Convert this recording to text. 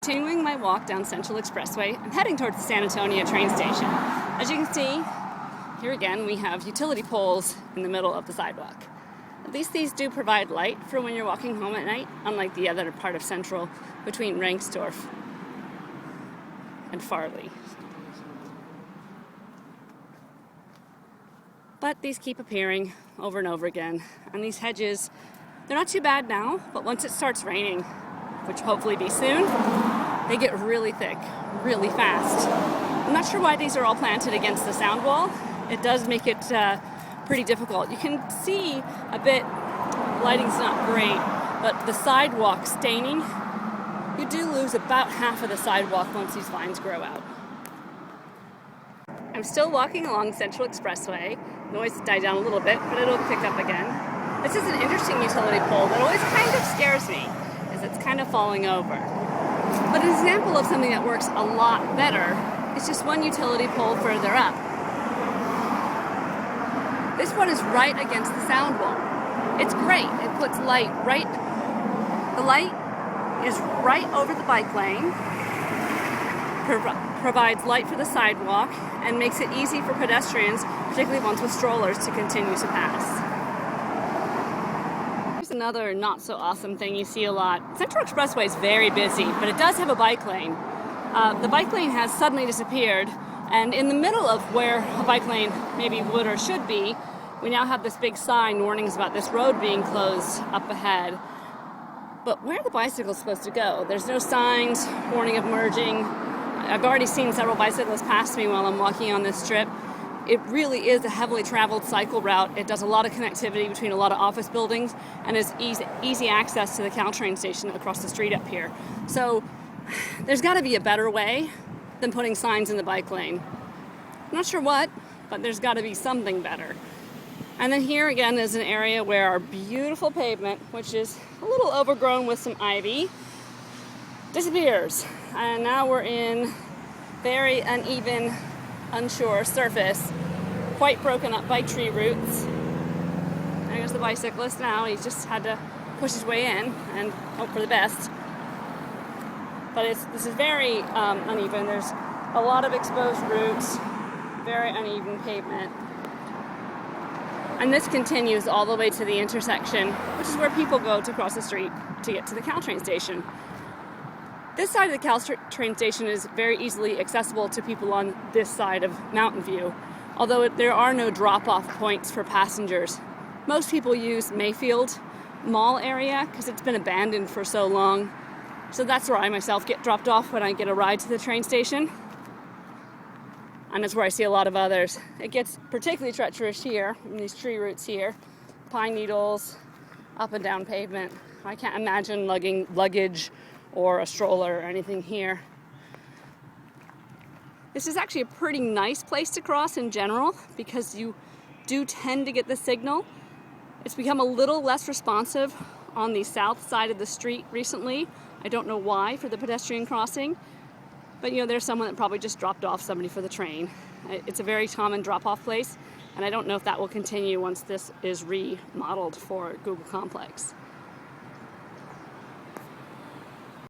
continuing my walk down Central Expressway. I'm heading towards the San Antonio train station. As you can see, here again we have utility poles in the middle of the sidewalk. At least these do provide light for when you're walking home at night, unlike the other part of Central between Rengstorff and Farley. But these keep appearing over and over again. And these hedges, they're not too bad now, but once it starts raining, which will hopefully be soon, they get really thick, really fast. I'm not sure why these are all planted against the sound wall. It does make it pretty difficult. You can see a bit, lighting's not great, but the sidewalk staining, you do lose about half of the sidewalk once these vines grow out. I'm still walking along Central Expressway. Noise died down a little bit, but it'll pick up again. This is an interesting utility pole that always kind of scares me, as it's kind of falling over. But an example of something that works a lot better is just one utility pole further up. This one is right against the sound wall. It's great. It puts light right, the light is right over the bike lane, provides light for the sidewalk, and makes it easy for pedestrians, particularly ones with strollers, to continue to pass. Here's another not so awesome thing you see a lot. Central Expressway is very busy, but it does have a bike lane. The bike lane has suddenly disappeared, and in the middle of where a bike lane maybe would or should be, we now have this big sign, warnings about this road being closed up ahead. But where are the bicycles supposed to go? There's no signs, warning of merging. I've already seen several bicyclists pass me while I'm walking on this strip. It really is a heavily traveled cycle route. It does a lot of connectivity between a lot of office buildings and is easy access to the Caltrain station across the street up here. So there's got to be a better way than putting signs in the bike lane. I'm not sure what, but there's got to be something better. And then here again is an area where our beautiful pavement, which is a little overgrown with some ivy, disappears. And now we're in very uneven, unsure surface, quite broken up by tree roots. There's the bicyclist now. He's just had to push his way in and hope for the best. But this is very uneven. There's a lot of exposed roots, very uneven pavement. And this continues all the way to the intersection, which is where people go to cross the street to get to the Caltrain station. This side of the Caltrain station is very easily accessible to people on this side of Mountain View, although there are no drop-off points for passengers. Most people use Mayfield Mall area because it's been abandoned for so long. So that's where I myself get dropped off when I get a ride to the train station. And that's where I see a lot of others. It gets particularly treacherous here, in these tree roots here. Pine needles, up and down pavement. I can't imagine lugging luggage or a stroller or anything here. This is actually a pretty nice place to cross in general because you do tend to get the signal. It's become a little less responsive on the south side of the street recently. I don't know why for the pedestrian crossing. But there's someone that probably just dropped off somebody for the train. It's a very common drop-off place, and I don't know if that will continue once this is remodeled for Google Complex.